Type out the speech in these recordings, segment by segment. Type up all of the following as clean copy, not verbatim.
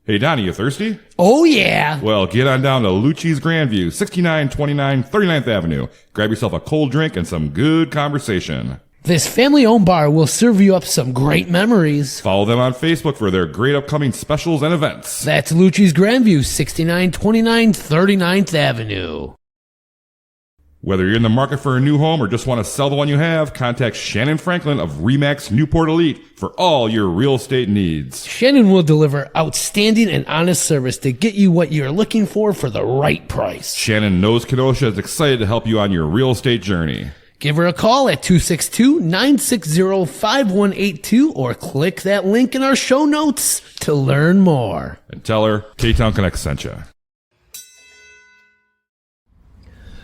Hey, Donnie, you thirsty? Oh, yeah. Well, get on down to Lucci's Grandview, 6929 39th Avenue. Grab yourself a cold drink and some good conversation. This family-owned bar will serve you up some great memories. Follow them on Facebook for their great upcoming specials and events. That's Lucci's Grandview, 6929 39th Avenue. Whether you're in the market for a new home or just want to sell the one you have, contact Shannyn Franklin of ReMax Newport Elite for all your real estate needs. Shannyn will deliver outstanding and honest service to get you what you're looking for the right price. Shannyn knows Kenosha is excited to help you on your real estate journey. Give her a call at 262-960-5182 or click that link in our show notes to learn more. And tell her Ktown Connects sent you.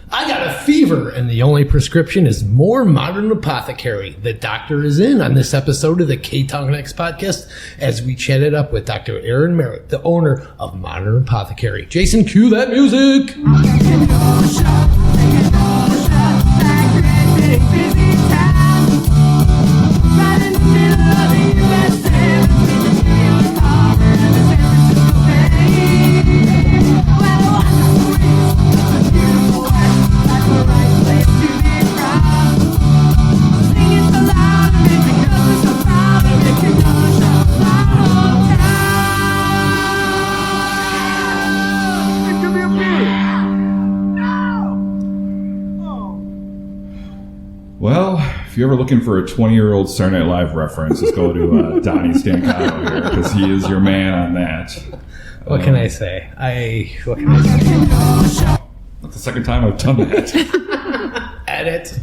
I got a fever, and the only prescription is more Modern Apothecary. The doctor is in on this episode of the Ktown Connects podcast as we chatted up with Dr. Erin Merritt, the owner of Modern Apothecary. Jason, cue that music. Well, if you're ever looking for a 20-year-old Saturday Night Live reference, just go to Donnie Stancato here, because he is your man on that. What can I say? What can I say? That's the second time I've done that. Edit.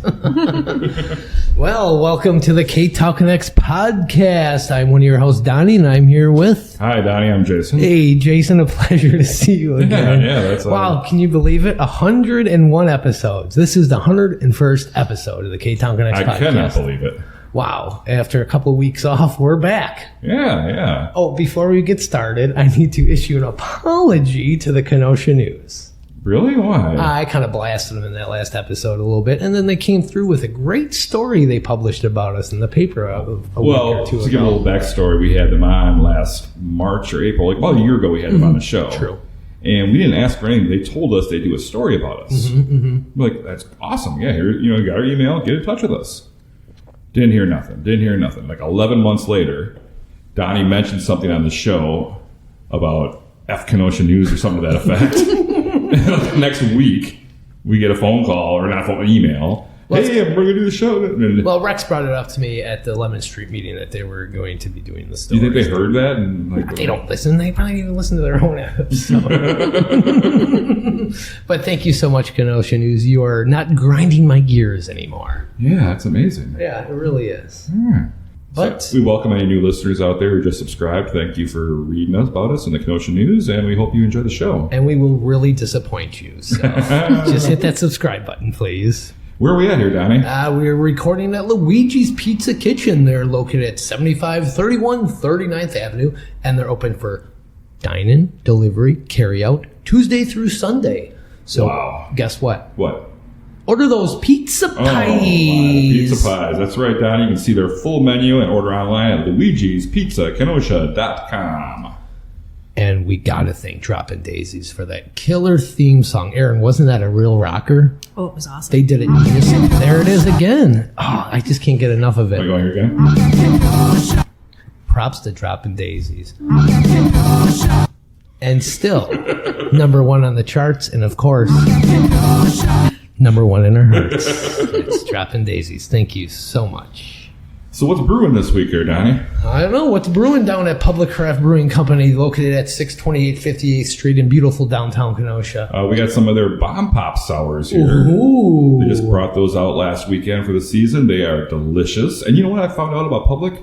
Well, welcome to the Ktown Connects podcast. I'm one of your hosts, Donnie, and I'm here with... Hi, Donnie. I'm Jason. Hey, Jason. A pleasure to see you again. Yeah, that's... Wow, can you believe it? 101 episodes. This is the 101st episode of the Ktown Connects podcast. I cannot believe it. Wow. After a couple of weeks off, we're back. Yeah. Oh, before we get started, I need to issue an apology to the Kenosha News. Really? Why? I kind of blasted them in that last episode a little bit, and then they came through with a great story they published about us in the paper a week or two ago. To give a little backstory, we had them on last March or April, like about a year ago we had them on the show. True. And we didn't ask for anything. They told us they'd do a story about us. We're like, that's awesome. Yeah, here, you got our email, get in touch with us. Didn't hear nothing. Like 11 months later, Donnie mentioned something on the show about F Kenosha News or something to that effect. And next week, we get a phone call, or not a phone, an email. Hey, we're going to do the show. Well, Rex brought it up to me at the Lemon Street meeting that they were going to be doing the story. Do you think they heard that? And they don't listen. They probably even listen to their own episode. But thank you so much, Kenosha News. You are not grinding my gears anymore. Yeah, that's amazing. Yeah, it really is. But we welcome any new listeners out there who just subscribed. Thank you for reading about us in the Kenosha News, and we hope you enjoy the show. And we will really disappoint you, so just hit that subscribe button, please. Where are we at here, Donnie? We're recording at Luigi's Pizza Kitchen. They're located at 7531 39th Avenue, and they're open for dine-in, delivery, carry-out, Tuesday through Sunday. So Guess what? What? Order those pizza pies. Pizza pies. That's right, Donnie. You can see their full menu and order online at luigispizzakenosha.com. And we gotta thank Droppin' Daisies for that killer theme song. Erin, wasn't that a real rocker? Oh, it was awesome. They did it. There it is again. Oh, I just can't get enough of it. Are you going here again? Props to Droppin' Daisies. And still, number one on the charts, and of course, number one in our hearts. It's Droppin' Daisies. Thank you so much. So what's brewing this week here, Donnie? I don't know. What's brewing down at Public Craft Brewing Company, located at 628 58th Street in beautiful downtown Kenosha. We got some of their Bomb Pop Sours here. Ooh. They just brought those out last weekend for the season. They are delicious. And you know what I found out about Public?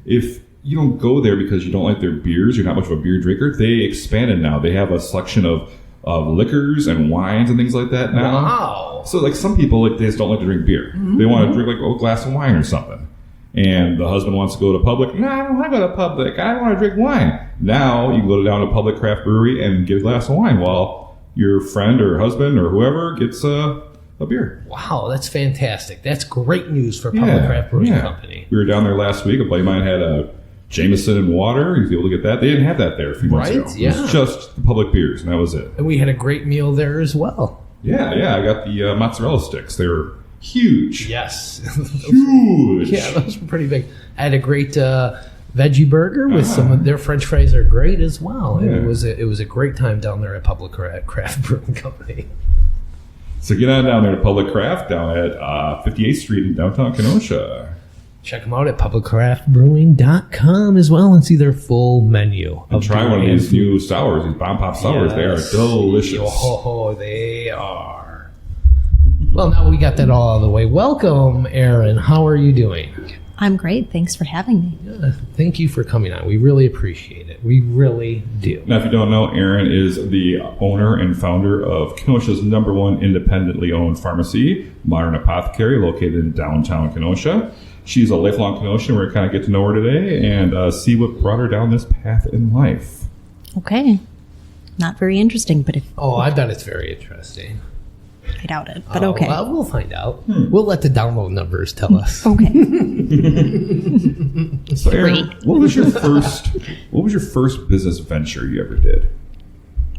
If you don't go there because you don't like their beers, you're not much of a beer drinker, they expanded now. They have a selection of liquors and wines and things like that now. Wow. So like some people, like they just don't like to drink beer. They want to drink like a glass of wine or something. And the husband wants to go to Public. No, I don't want to go to Public. I don't want to drink wine. Now you can go down to Public Craft Brewery and get a glass of wine while your friend or husband or whoever gets a beer. Wow, that's fantastic. That's great news for Public Craft Brewing Company. We were down there last week. A buddy of mine had a Jameson and water. You'd be able to get that. They didn't have that there a few months ago. Yeah. It was just the public beers, and that was it. And we had a great meal there as well. Yeah. I got the mozzarella sticks. They were huge. Yes. Huge. Yeah, those were pretty big. I had a great veggie burger with some of their French fries are great as well. Yeah. It was a great time down there at Public Craft Brewing Company. So get on down there to Public Craft down at 58th Street in downtown Kenosha. Check them out at publiccraftbrewing.com as well and see their full menu. And try one of these new sours, these Bomb Pop sours. Yes. They are delicious. Oh, they are. Well, now we got that all out of the way. Welcome, Erin. How are you doing? I'm great. Thanks for having me. Yeah, thank you for coming on. We really appreciate it. We really do. Now, if you don't know, Erin is the owner and founder of Kenosha's #1 independently owned pharmacy, Modern Apothecary, located in downtown Kenosha. She's a lifelong Kenoshan. We're going to kind of get to know her today and see what brought her down this path in life. Okay. Not very interesting, but Oh, I bet it's very interesting. I doubt it. But okay. Well, we'll find out. We'll let the download numbers tell us. Okay. So, Erin, Great. what was your first business venture you ever did?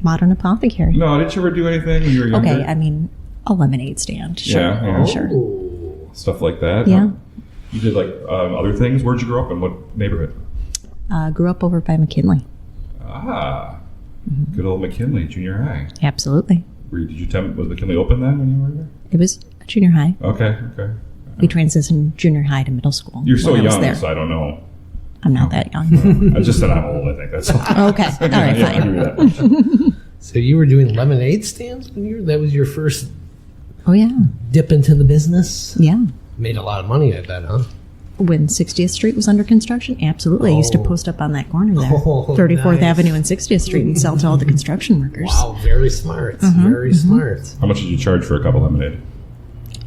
Modern Apothecary. No, did you ever do anything when you were younger? Okay, I mean, a lemonade stand. Sure. Yeah. Sure. Oh. Stuff like that? Yeah. You did like other things? Where'd you grow up in? What neighborhood? Grew up over by McKinley. Good old McKinley Junior High. Absolutely. Was McKinley open then when you were there? It was a junior high. Okay. We transitioned junior high to middle school. You're so when I was young, there. so I don't know. I'm not that young. I just said I'm old, I think. That's all. Okay. All right, Yeah, I fine. agree with that much. So you were doing lemonade stands when that was your first Oh, yeah. dip into the business? Yeah. Made a lot of money, I bet, huh? When 60th Street was under construction, absolutely. I used to post up on that corner there. Oh, 34th nice. Avenue and 60th Street and sell to all the construction workers. Wow, very smart. Very smart. How much did you charge for a cup of lemonade?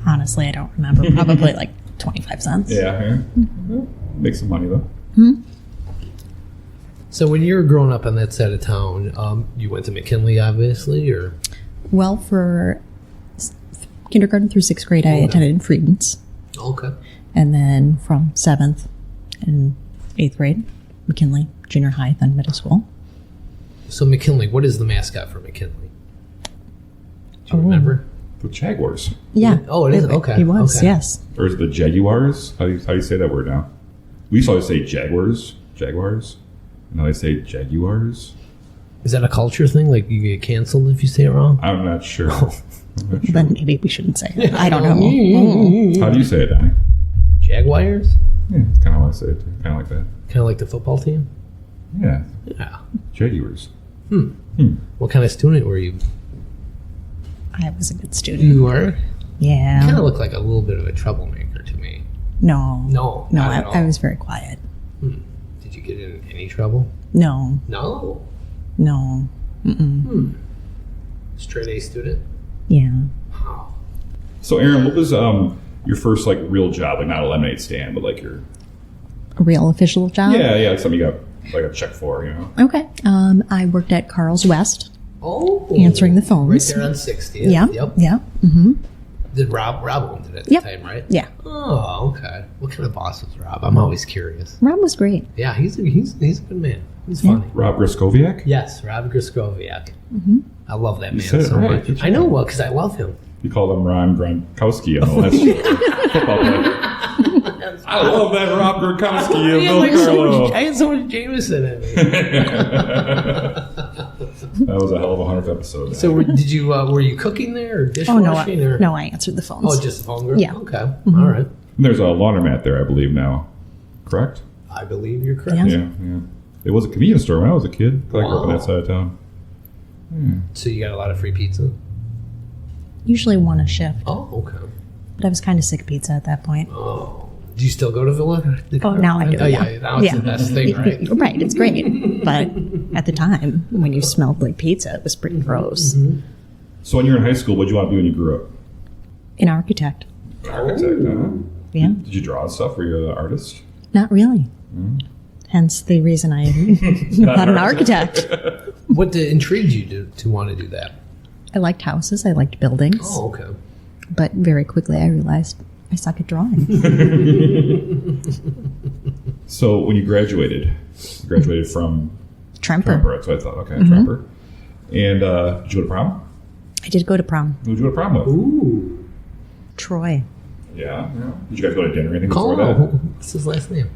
Honestly, I don't remember. Probably like 25 cents. Yeah. Make some money, though. So when you were growing up on that side of town, you went to McKinley, obviously, or? Well, for kindergarten through 6th grade, I attended Friedens. Okay. And then from 7th and 8th grade, McKinley, junior high, then middle school. So McKinley, what is the mascot for McKinley? Do you remember? The Jaguars. Yeah. Oh, it is? Okay. He was, Okay. yes. Or is it the Jaguars? How do you say that word now? We used to always say Jaguars. Now they say Jaguars. Is that a culture thing? Like you get canceled if you say it wrong? I'm not sure. Then maybe we shouldn't say it. I don't know. How do you say it, Danny? Jaguars? Yeah, it's kind of how I say it, too. Kind of like that. Kind of like the football team? Yeah. Yeah. Jaguars. What kind of student were you? I was a good student. You were? Kind Yeah. of looked like a little bit of a troublemaker to me. No. No, No, not at all. I was very quiet. Did you get in any trouble? No. No. No. Straight A student? Yeah. Wow. So, Erin, what was your first like real job? Like not a lemonade stand, but like your A real official job? yeah, like something you got like a check for, you know? Okay. I worked at Carl's West, Oh. answering the phones. Right there on 60th. Yeah. Yep. Yeah. Did Rob owned it at the Yep. time, right? Yeah. Oh, okay. What kind of boss was Rob? I'm always curious. Rob was great. Yeah, he's a good man. He's funny. Rob Griskoviak? Yes, Rob Griskoviak. I love that man said it so right. much. Good I know, well, because I love him. You called him Ron Gronkowski on the last football player. I love that Rob Gronkowski of Bill Carlo. I had so much Jameson in me. That was a hell of a 100th episode. So were you cooking there or Oh, dishwashing? no, I answered the phones. Oh, just the phone girl? Yeah. Okay. All right. And there's a laundromat there, I believe, now. Correct? I believe you're correct. Yeah. Yeah. It was a convenience store when I was a kid. I grew up on Wow. that side of town. So you got a lot of free pizza? Usually one a shift, Oh, okay. but I was kind of sick of pizza at that point. Oh. Do you still go to Villa? Oh, now I do, Oh, yeah. yeah. Now it's Yeah. the best thing, right? Right, it's great. But at the time, when you smelled like pizza, it was pretty gross. So when you were in high school, what did you want to do when you grew up? An architect. Architect, huh? Yeah. Did you draw and stuff? Were you an artist? Not really. Hence the reason I'm not an architect. What intrigued you to want to do that? I liked houses. I liked buildings. Oh, okay. But very quickly I realized I suck at drawing. So when you graduated, Graduated from Tremper. That's what I thought. Okay, Tremper. And did you go to prom? I did go to prom. Who did you go to prom with? Ooh. Troy. Yeah. Did you guys go to dinner or anything before Call that? What's his last name?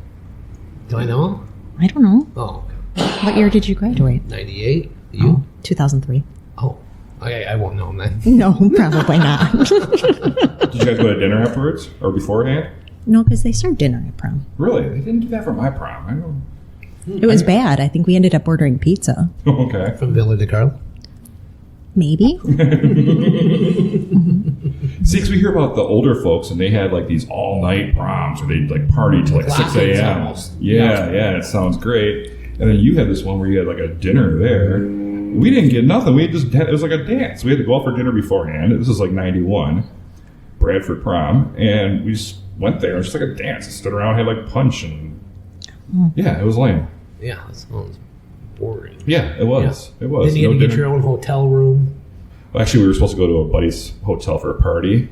Do I know him? I don't know. Oh, What year did you graduate? 98. You? 2003. Oh. I won't know him then. No, probably not. Did you guys go to dinner afterwards or beforehand? No, because they served dinner at prom. Really? They didn't do that for my prom. I know. It was bad. I think we ended up ordering pizza. Okay. From Villa de Carlo? Maybe. See, because we hear about the older folks, and they had like these all-night proms, or they'd like party till like 6 a.m. Almost. Yeah, it sounds great. And then you had this one where you had like a dinner there. We didn't get nothing. We just had, it was like a dance. We had to go out for dinner beforehand. This was like 91, Bradford prom, and we just went there. It was just like a dance. I stood around, had like punch, and yeah, it was lame. Yeah, that sounds boring. Yeah, it was. Yeah. It was. Then you had to get dinner. your own hotel room. Well, actually, we were supposed to go to a buddy's hotel for a party,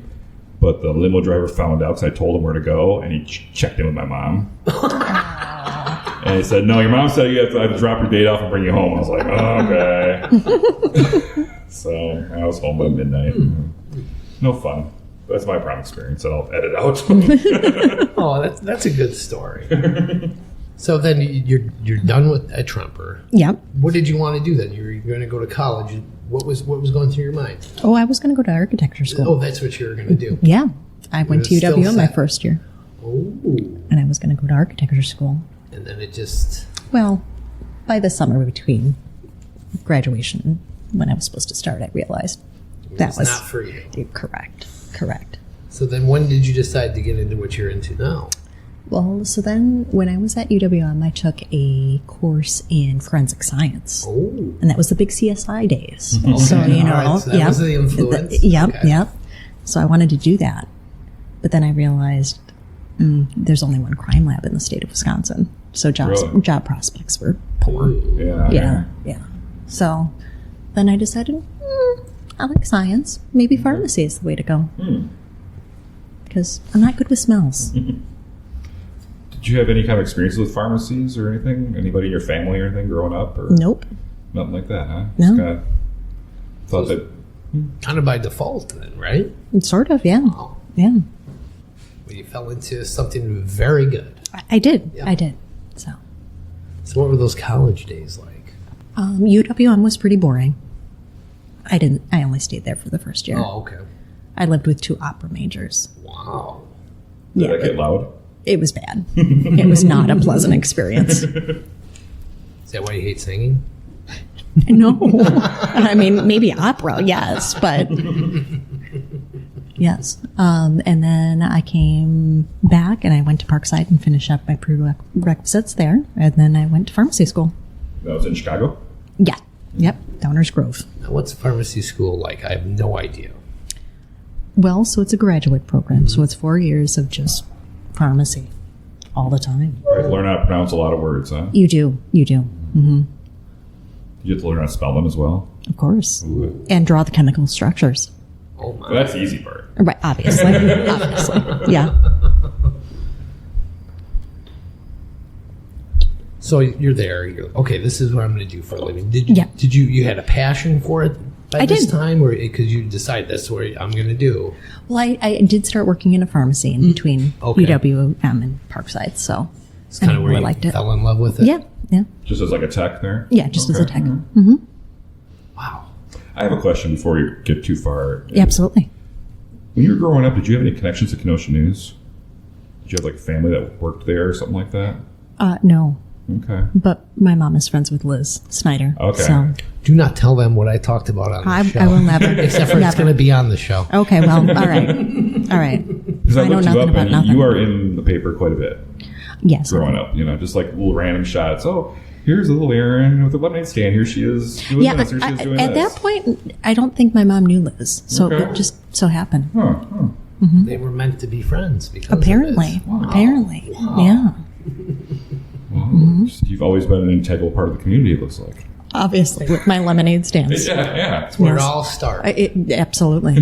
but the limo driver found out because I told him where to go, and he checked in with my mom. And he said, "No, your mom said I have to drop your date off and bring you home." I was like, "Oh, okay." So I was home by midnight. No fun. That's my prom experience that I'll edit out. Oh, that's a good story. So then you're done with a Tremper. Yep. What did you want to do then? You're going to go to college. What was going through your mind? Oh, I was going to go to architecture school. Oh, that's what you were going to do. Yeah. I went to You're still UWM my set. first year. Oh. And I was going to go to architecture school. And then it just... Well, by the summer between graduation and when I was supposed to start, I realized that was not for you. Correct. So then when did you decide to get into what you're into now? Well, so then when I was at UWM, I took a course in forensic science. Oh. And that was the big CSI days. Okay. So, you know, All right, so that was the influence. Yep. Okay. So I wanted to do that. But then I realized there's only one crime lab in the state of Wisconsin. So job prospects were poor. Yeah. Yeah. So then I decided, I like science. Maybe pharmacy is the way to go. Because I'm not good with smells. Did you have any kind of experiences with pharmacies or anything? Anybody in your family or anything growing up? Or Nope. Nothing like that, huh? No. Just kind of thought that... Kind of by default then, right? Sort of, yeah. Oh. Yeah. Well, you fell into something very good. I did. Yeah. I did. So what were those college days like? UWM was pretty boring. I only stayed there for the first year. Oh, okay. I lived with 2 opera majors. Wow. Did that get loud? It was bad. It was not a pleasant experience. Is that why you hate singing? No. I mean, maybe opera, yes, but yes. And then I came back and I went to Parkside and finished up my prerequisites there. And then I went to pharmacy school. That was in Chicago? Yeah. Yep. Downers Grove. Now, what's pharmacy school like? I have no idea. Well, so it's a graduate program. So it's 4 years of just pharmacy all the time. Right, learn how to pronounce a lot of words, huh? You do. Mm-hmm. You have to learn how to spell them as well? Of course. Ooh. And draw the chemical structures. Oh, my. Well, that's the easy part. Right, obviously. Yeah. So you're there. You're okay. This is what I'm going to do for a living. Did you? Yeah. Did you had a passion for it by I this did. time, or because you decide that's what I'm going to do? Well, I did start working in a pharmacy in between Okay. UWM and Parkside, so It's kind of where I you liked it. fell in love with it. Yeah. Just as like a tech there? Yeah, just as a tech. Mm-hmm. Wow. I have a question before you get too far. Yeah, absolutely. When you were growing up, did you have any connections to Kenosha News? Did you have like family that worked there or something like that? No, Okay. but my mom is friends with Liz Snyder. Okay. So Do not tell them what I talked about on the show. I will never. Except for it's going to be on the show. Okay, well, all right. All right. Because I I know looked you nothing up about and nothing. you are in the paper quite a bit Yes. growing up, just like little random shots. Oh, here's a little Erin with a lemonade stand. Here she is doing Yeah, this. Here she is doing at this. that point, I don't think my mom knew Liz, so Okay. it just so happened. Huh. They were meant to be friends because Apparently. of this. Apparently. Yeah. Well, you've always been an integral part of the community, it looks like. Obviously, with my lemonade stands. Yeah. That's where Yes. it all started. Absolutely.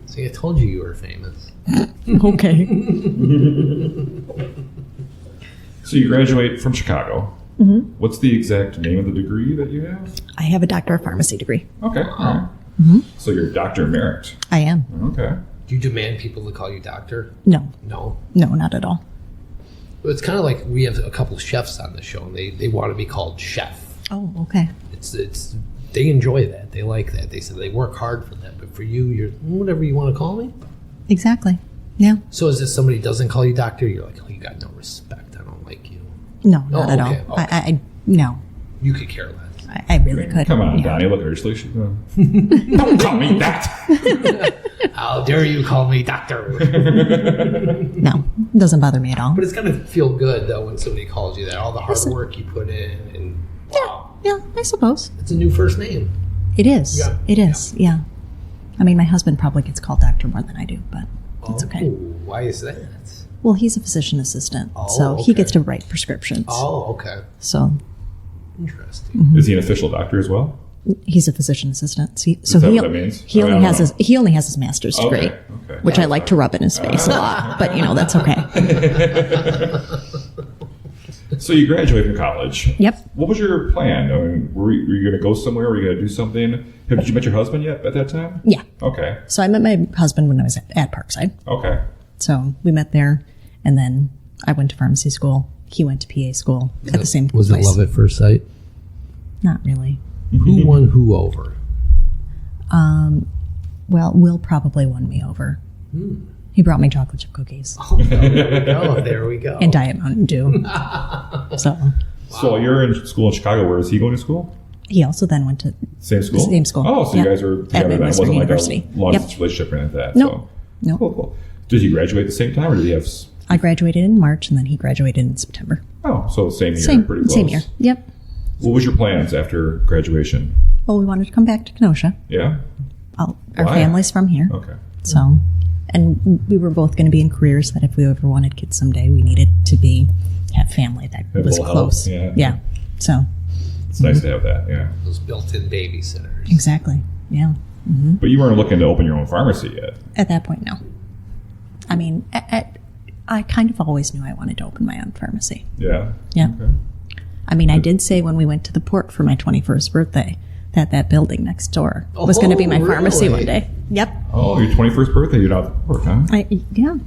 See, I told you were famous. Okay. So you graduate from Chicago. Mm-hmm. What's the exact name of the degree that you have? I have a Doctor of Pharmacy degree. Okay. All right. Mm-hmm. So you're Dr. Merritt. I am. Okay. Do you demand people to call you doctor? No. No? No, not at all. Well, it's kind of like we have a couple chefs on the show, and they want to be called chef. Oh, okay. It's they enjoy that. They like that. They said they work hard for that. But for you, you're whatever you want to call me. Exactly. Yeah. So is this somebody doesn't call you doctor? You're like, oh, you got no respect. I don't like you. No, not at okay, all. okay. I no. You could care less. I really could. Come on, yeah. Donnie. Look at her. She's don't call me that. How dare you call me doctor? No, it doesn't bother me at all. But it's got to feel good, though, when somebody calls you that. All the hard work you put in. And wow. Yeah, I suppose. It's a new first name. It is. Yeah. It is, yeah. I mean, my husband probably gets called doctor more than I do, but it's okay. Why is that? Well, he's a physician assistant, so okay. he gets to write prescriptions. Oh, okay. So Interesting. Mm-hmm. Is he an official doctor as well? he's a physician assistant. So Is that what that means? he I mean, only I has don't his master's degree, Okay. which I like to rub in his face a lot. But that's okay. So you graduated from college. Yep. What was your plan? I mean, were you going to go somewhere? Were you going to do something? Did you met your husband yet at that time? Yeah. Okay. So I met my husband when I was at Parkside. Okay. So we met there, and then I went to pharmacy school. He went to PA school at the same place. Was it love at first sight? Not really. Who won who over? Well, Will probably won me over. He brought me chocolate chip cookies Oh, there we go. and Diet Mountain Dew. So So while you're in school in Chicago, where is he going to school? he also then went to Same school? Same school. Oh, so Yeah. you guys were At together then. It Midwestern wasn't University. like a long Yep. relationship or anything like that. Nope. So. Nope. Cool. Did you graduate at the same time, or did he have... I graduated in March, and then he graduated in September. Oh, so same year, pretty close. Same year. Yep. What was your plans after graduation? Well, we wanted to come back to Kenosha. Yeah? Our Why? family's from here. Okay. So, and we were both going to be in careers that if we ever wanted kids someday, we needed to have family that Have a was little close. help, yeah. So, It's nice to have that, yeah. Those built-in babysitters. exactly. Yeah. But you weren't looking to open your own pharmacy yet. At that point, no. I mean, I kind of always knew I wanted to open my own pharmacy. Yeah? Yeah. Okay. I mean, I did say when we went to the port for my 21st birthday that building next door was going to be my pharmacy really? one day. Yep. Oh, your 21st birthday, you're not at work, huh? Yeah.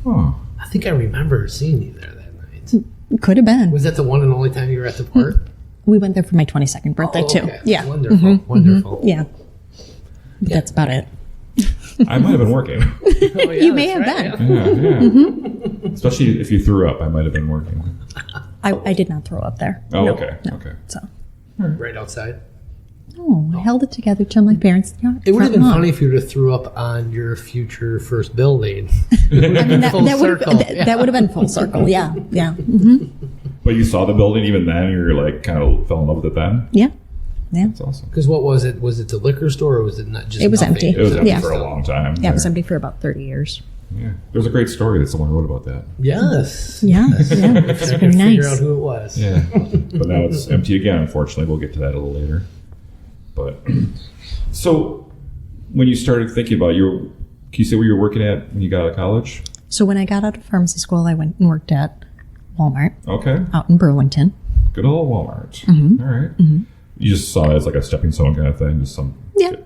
Oh. I think I remember seeing you there that night. Could have been. Was that the one and only time you were at the port? We went there for my 22nd birthday, Oh, too. okay. Yeah. Wonderful. Wonderful. Yeah. But that's about it. I might have been working. Oh, yeah, You may that's have right, been. yeah. Yeah. Especially if you threw up, I might have been working. I did not throw up there. Oh, No, okay. no. Okay. So, Right outside. oh, I held it together till my parents. It would have been funny if you would have threw up on your future first building. I mean, Full circle. that would have been full circle. Yeah. Yeah. But you saw the building even then, you were like, kind of fell in love with it then? Yeah. Yeah. That's awesome. Because what was it? Was it the liquor store or was it not just It was nothing? empty. It was empty Yeah. for a long time. Yeah, it was empty for about 30 years. Yeah. There's a great story that someone wrote about that. Yes. Yeah. Yeah. It's I very could figure out nice. who it was. Yeah. But now it's empty again, unfortunately. We'll get to that a little later. But so when you started thinking about can you say where you were working at when you got out of college? So when I got out of pharmacy school, I went and worked at Walmart Okay. out in Burlington. Good old Walmart. Mm-hmm. All right. You just saw it as like a stepping stone kind of thing. Just some Yeah. get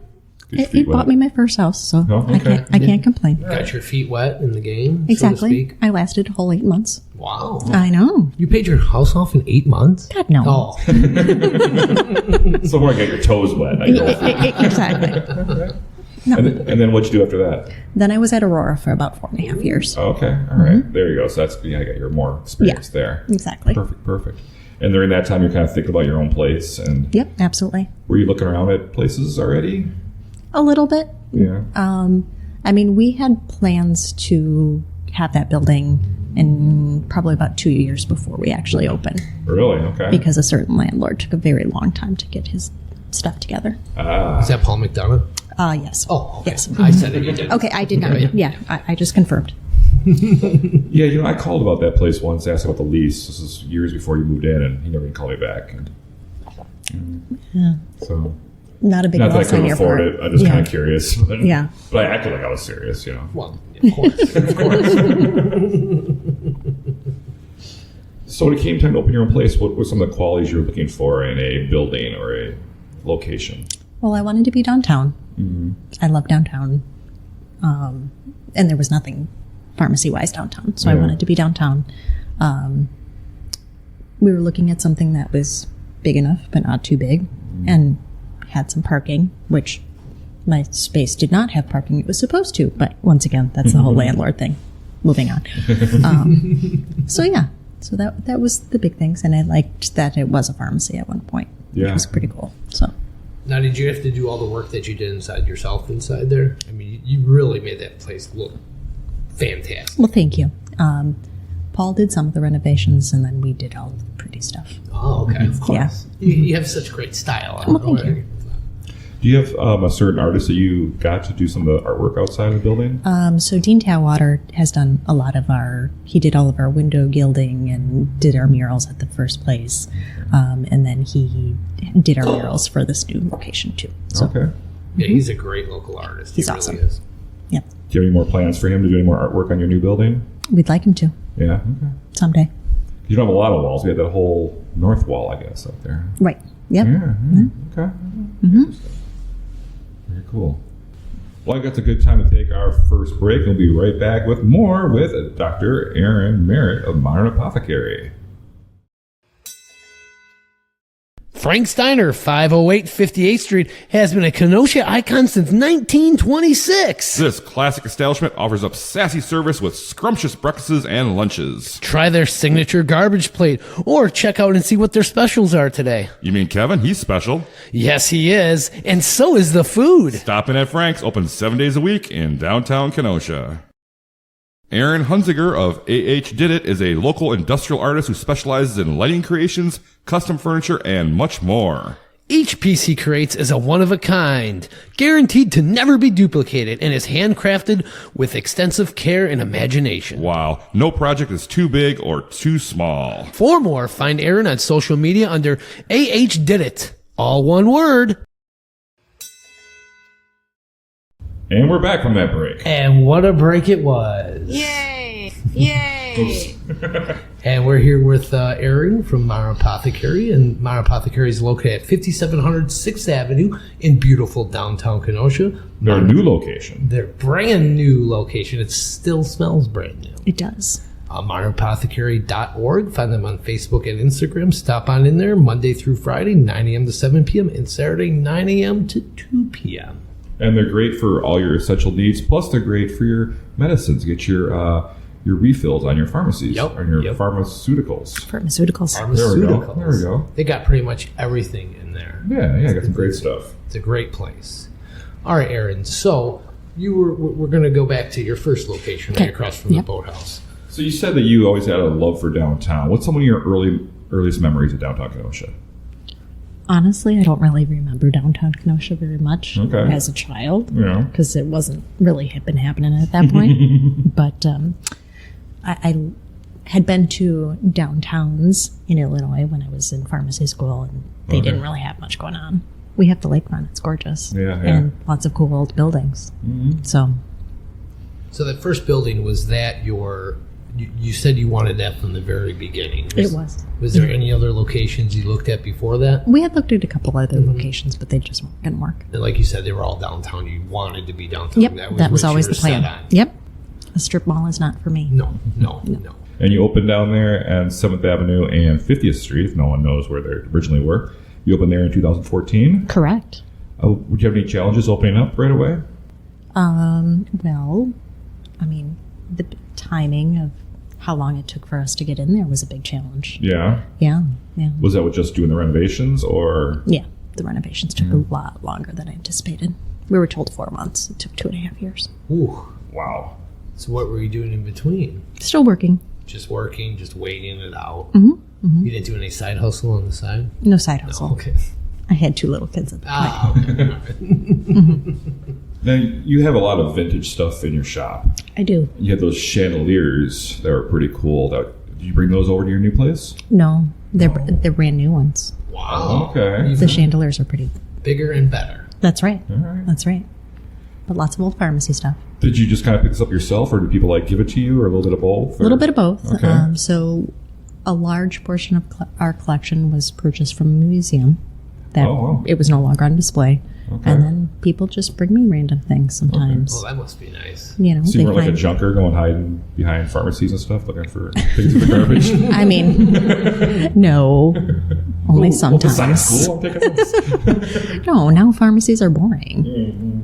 your It feet wet. bought me my first house, so Oh, okay. I can't complain. Got your feet wet in the game, Exactly. so to speak. I lasted a whole 8 months. Wow. I know. You paid your house off in 8 months? God, no. Oh. So more get your toes wet. Not your feet. Exactly. And then what'd you do after that? Then I was at Aurora for about 4.5 years. Oh, okay. All right. There you go. So that's, I got your more experience there. Exactly. Perfect. And during that time, you're kind of thinking about your own place. And Yep, absolutely. were you looking around at places already? A little bit. Yeah. I mean, we had plans to have that building in probably about 2 years before we actually opened, Really? Okay. because a certain landlord took a very long time to get his stuff together. Is that Paul McDonough? Yes. Oh, okay. Yes. I said it. You didn't. Okay, I did not. Yeah, I just confirmed. Yeah, I called about that place once, asked about the lease. This is years before you moved in, and he never even called me back. So, Not a big not that I loss on couldn't your afford part. it. I'm just kind of curious. But, Yeah. But I acted like I was serious, Well, of course. Of course. So So when it came time to open your own place, what were some of the qualities you were looking for in a building or a location? Well, I wanted to be downtown. Mm-hmm. I love downtown. And there was nothing pharmacy-wise downtown, so I wanted to be downtown. We were looking at something that was big enough, but not too big, and had some parking, which my space did not have parking. It was supposed to, but once again, that's the whole landlord thing. Moving on. So that was the big things, and I liked that it was a pharmacy at one point. Yeah. It was pretty cool. So. Now, did you have to do all the work that you did inside there? I mean, you really made that place look fantastic. Well, thank you. Paul did some of the renovations, and then we did all the pretty stuff. Oh, okay. Of course. Yeah. You have such great style. Well, thank you. Do you have a certain artist that you got to do some of the artwork outside of the building? So Dean Talwater has done a lot of he did all of our window gilding and did our murals at the first place. And then he did our murals for this new location too. So, okay. Yeah, he's a great local artist. He's really awesome. Is. Yep. Do you have any more plans for him to do any more artwork on your new building? We'd like him to. Yeah, okay. Someday. You don't have a lot of walls. We have that whole north wall, I guess, up there. Right. Yep. Yeah, okay. Mm-hmm. Very cool. Well, I got a good time to take our first break. We'll be right back with more with Dr. Erin Merritt of Modern Apothecary. Frank Steiner, 508 58th Street, has been a Kenosha icon since 1926. This classic establishment offers up sassy service with scrumptious breakfasts and lunches. Try their signature garbage plate, or check out and see what their specials are today. You mean Kevin? He's special. Yes, he is, and so is the food. Stop in at Frank's, open 7 days a week in downtown Kenosha. Aaron Hunziger of AH Did It is a local industrial artist who specializes in lighting creations, custom furniture, and much more. Each piece he creates is a one-of-a-kind, guaranteed to never be duplicated, and is handcrafted with extensive care and imagination. Wow, no project is too big or too small. For more, find Aaron on social media under AH Did It, all one word. And we're back from that break. And what a break it was. Yay! Yay! And we're here with Erin from Modern Apothecary. And Modern Apothecary is located at 5700 6th Avenue in beautiful downtown Kenosha. Their new location. Their brand new location. It still smells brand new. It does. ModernApothecary.org. Find them on Facebook and Instagram. Stop on in there Monday through Friday, 9 a.m. to 7 p.m. and Saturday, 9 a.m. to 2 p.m. And they're great for all your essential needs. Plus, they're great for your medicines. Get your refills on your pharmacies. Yep, On your yep. pharmaceuticals. Pharmaceuticals. There we go. They got pretty much everything in there. Yeah, got some great stuff. It's a great place. All right, Erin. So we're going to go back to your first location right across from the boathouse. So you said that you always had a love for downtown. What's some of your earliest memories of downtown Kenosha? Honestly, I don't really remember downtown Kenosha very much as a child because it wasn't really been happening at that point. But I had been to downtowns in Illinois when I was in pharmacy school, and they didn't really have much going on. We have the lakefront; it's gorgeous, and lots of cool old buildings. Mm-hmm. So that first building, was that you said you wanted that from the very beginning. It was. Was there any other locations you looked at before that? We had looked at a couple other locations, but they just didn't work. And like you said, they were all downtown. You wanted to be downtown. Yep, that was always the plan. Yep. A strip mall is not for me. No. And you opened down there on 7th Avenue and 50th Street, if no one knows where they originally were. You opened there in 2014? Correct. Would you have any challenges opening up right away? Well, I mean, the timing of how long it took for us to get in there was a big challenge. Yeah? Yeah. Was that with just doing the renovations, or? Yeah, the renovations took a lot longer than I anticipated. We were told 4 months. It took 2.5 years. Ooh. Wow. So what were you doing in between? Still working. Just working, just waiting it out. Mm-hmm. Mm-hmm. You didn't do any side hustle on the side? No side hustle. No, okay. I had 2 little kids at the time. Okay. Now, you have a lot of vintage stuff in your shop. I do. You have those chandeliers that were pretty cool. Did you bring those over to your new place? No, they're brand new ones. Wow. Okay. The chandeliers are pretty bigger and better. That's right. All right. That's right. But lots of old pharmacy stuff. Did you just kind of pick this up yourself, or do people give it to you, or a little bit of both? A little bit of both. Okay. So a large portion of our collection was purchased from a museum. That it was no longer on display. Okay. And then people just bring me random things sometimes. Okay. Well, that must be nice. You know, so you weren't like a junker going hiding behind pharmacies and stuff looking for things in the garbage? I mean, no. Only sometimes. School, I'm taking this. No, now pharmacies are boring. Mm-hmm.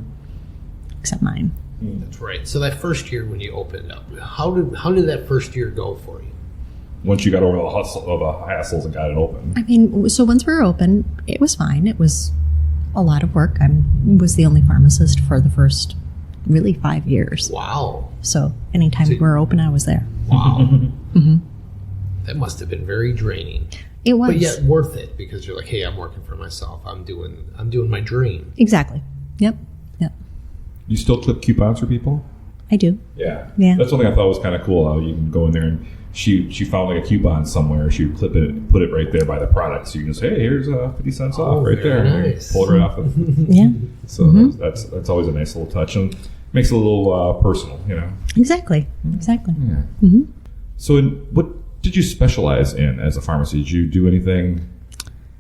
Except mine. That's right. So that first year when you opened up, how did that first year go for you? Once you got over the hustle of the hassles and got it open. I mean, so once we were open, it was fine. It was a lot of work. I was the only pharmacist for the first really 5 years. Wow. So anytime we were open, I was there. Wow. Mm-hmm. That must have been very draining. It was. But yet worth it because you're like, hey, I'm working for myself. I'm doing my dream. Exactly. Yep. You still clip coupons for people? I do. Yeah. Yeah. That's one thing I thought was kind of cool, how you can go in there and she found like a coupon somewhere. She would clip it, put it right there by the product. So you can say, hey, here's 50 cents off right there. Nice. Pull it right off. Yeah. So that's always a nice little touch and makes it a little personal, you know? Exactly. Yeah. Mm-hmm. So what did you specialize in as a pharmacy? Did you do anything?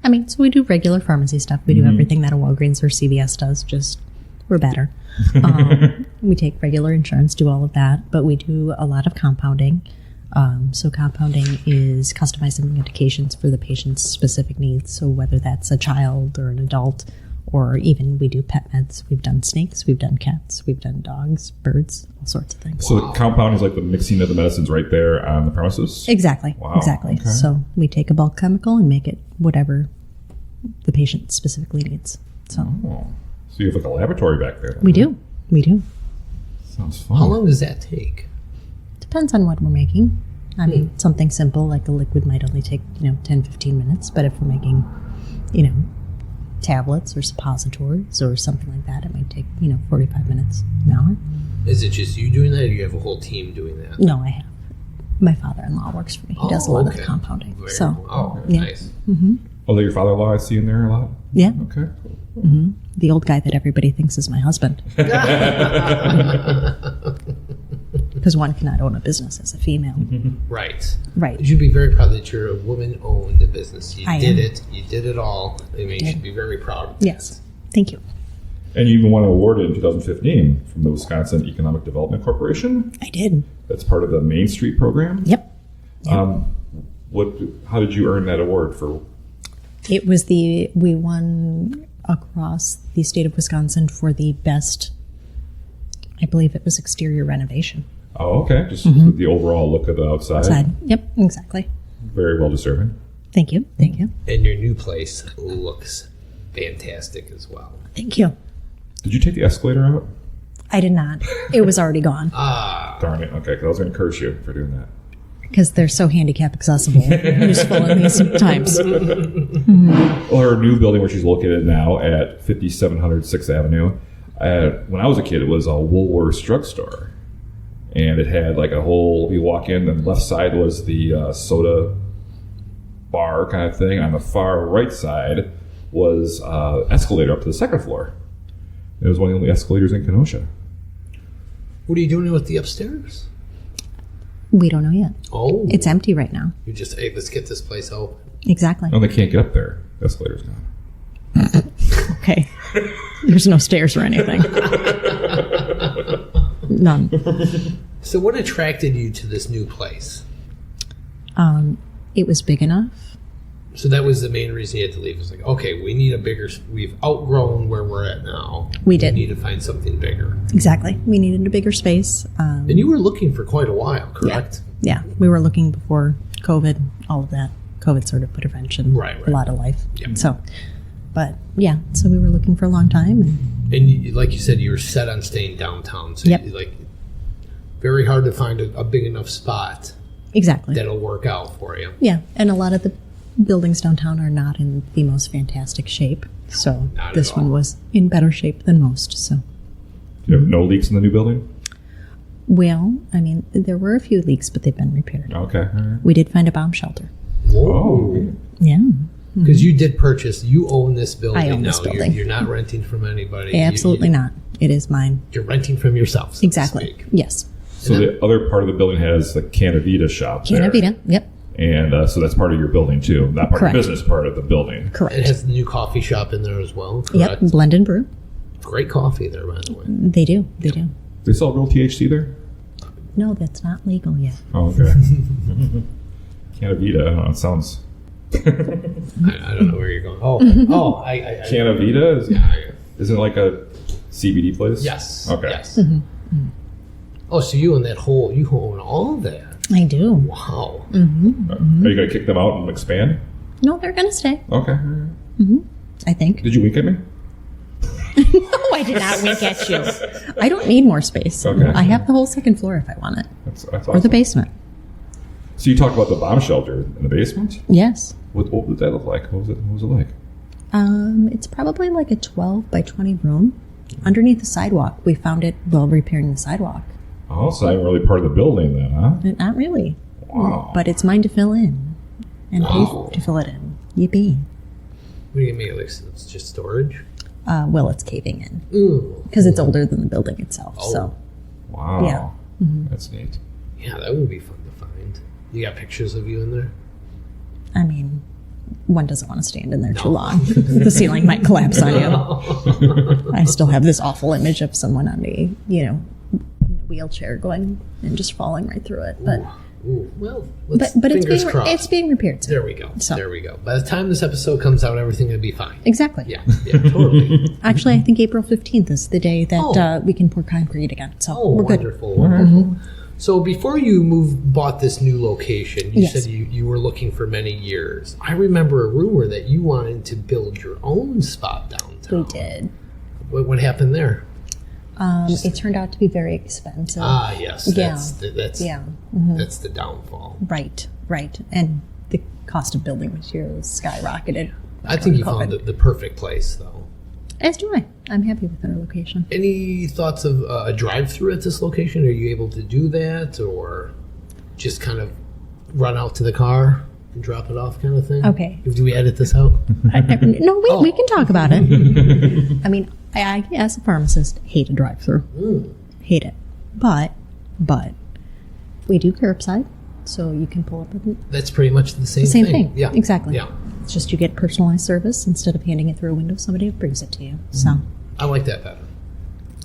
I mean, so we do regular pharmacy stuff. We do everything that a Walgreens or CVS does, just we're better. We take regular insurance, do all of that, but we do a lot of compounding. So compounding is customizing medications for the patient's specific needs. So whether that's a child or an adult, or even we do pet meds. We've done snakes, we've done cats, we've done dogs, birds, all sorts of things. So the compound is like the mixing of the medicines right there on the premises? Exactly. Wow. Exactly. Okay. So we take a bulk chemical and make it whatever the patient specifically needs. So you have like a laboratory back there then, We do. Sounds fun. How long does that take? Depends on what we're making. I mean, something simple like a liquid might only take, 10, 15 minutes. But if we're making, tablets or suppositories or something like that, it might take, 45 minutes, an hour. Is it just you doing that, or do you have a whole team doing that? No, I have. My father-in-law works for me. He does a lot of the compounding. Nice. Mm-hmm. Oh, that your father-in-law I see in there a lot? Yeah. Okay. Mm-hmm. The old guy that everybody thinks is my husband. Because one cannot own a business as a female. Right. Right. You should be very proud that you're a woman-owned business. You I did am. it. You did it all. I mean, you should be very proud of that. Yes. Thank you. And you even won an award in 2015 from the Wisconsin Economic Development Corporation. I did. That's part of the Main Street program. Yep. How did you earn that award for? It was we won across the state of Wisconsin for the best, I believe it was exterior renovation. Oh, okay. Just with the overall look of the outside. Yep, exactly. Very well deserving. Thank you. Thank you. And your new place looks fantastic as well. Thank you. Did you take the escalator out? I did not. It was already gone. Darn it. Okay, because I was going to curse you for doing that. Because they're so handicap accessible and useful in these times. Well, her new building where she's located now at 5700 6th Avenue. When I was a kid, it was a Woolworths drugstore. And it had like a whole, you walk in, and the left side was the soda bar kind of thing. On the far right side was escalator up to the second floor. It was one of the only escalators in Kenosha. What are you doing with the upstairs? We don't know yet. Oh. It's empty right now. You just, hey, let's get this place open. Exactly. Oh, they can't get up there. The escalator's gone. Okay. There's no stairs or anything. None. So what attracted you to this new place? It was big enough. So that was the main reason you had to leave. It was like, okay, we need a bigger, we've outgrown where we're at now. We did. We need to find something bigger. Exactly. We needed a bigger space. And you were looking for quite a while, correct? Yeah. We were looking before COVID, all of that. COVID sort of put a wrench in a lot of life. Yep. So we were looking for a long time. And you, like you said, you were set on staying downtown. So very hard to find a big enough spot. Exactly. That'll work out for you. Yeah. And a lot of the buildings downtown are not in the most fantastic shape. So this one was in better shape than most. So you have no leaks in the new building? Well, I mean, there were a few leaks, but they've been repaired. Okay. All right. We did find a bomb shelter. Whoa. Oh. Yeah. Because you did purchase, you own this building now. I own this building. You're not renting from anybody. Absolutely not. It is mine. You're renting from yourself. So exactly. Yes. So the other part of the building has the Canavita shop. Canavita, yep. And so that's part of your building, too. Not part of the business, part of the building. Correct. It has the new coffee shop in there as well. Correct? Yep, blend and brew. Great coffee there, by the way. They do. They sell real THC there? No, that's not legal yet. Oh, okay. Canavita, I don't know, it sounds... I don't know where you're going. I Canavita? Isn't it like a CBD place? Yes. Okay. Yes. Oh, so you own all of that? I do. Wow. Are you going to kick them out and expand? No, they're going to stay. Okay. I think. Did you wink at me? No, I did not wink at you. I don't need more space. Okay. I have the whole second floor if I want it. That's awesome. Or the basement. So you talked about the bomb shelter in the basement? Yes. What did that look like? What was it like? It's probably like a 12 by 20 room underneath the sidewalk. We found it while repairing the sidewalk. Oh, so not really part of the building then, huh? Not really. Wow. But it's mine to fill in and pay to fill it in. Yippee. What do you mean? Like, it's just storage? Well, it's caving in. Because it's older than the building itself. Oh. So. Wow. Yeah. That's neat. Yeah, that would be fun to find. You got pictures of you in there? I mean, one doesn't want to stand in there too long. The ceiling might collapse on you. I still have this awful image of someone on a, wheelchair going and just falling right through it. But well, but it's being repaired. So. There we go. So. There we go. By the time this episode comes out, everything will be fine. Exactly. Yeah, totally. Actually, I think April 15th is the day that we can pour concrete again. So we're wonderful, good. Wonderful. So before you bought this new location, you said you were looking for many years. I remember a rumor that you wanted to build your own spot downtown. We did. What happened there? It turned out to be very expensive. Ah, yes. That's That's the downfall. Right. And the cost of building materials skyrocketed. I think you found the perfect place, though. As do I. I'm happy with our location. Any thoughts of a drive-through at this location? Are you able to do that, or just kind of run out to the car and drop it off kind of thing? Okay. Do we edit this out? No, we can talk about it. I mean, I, as a pharmacist, hate a drive-through. Hate it. But we do curbside, so you can pull up with it. That's pretty much the same thing. Yeah. Exactly. Yeah. It's just you get personalized service. Instead of handing it through a window, somebody brings it to you. So I like that better.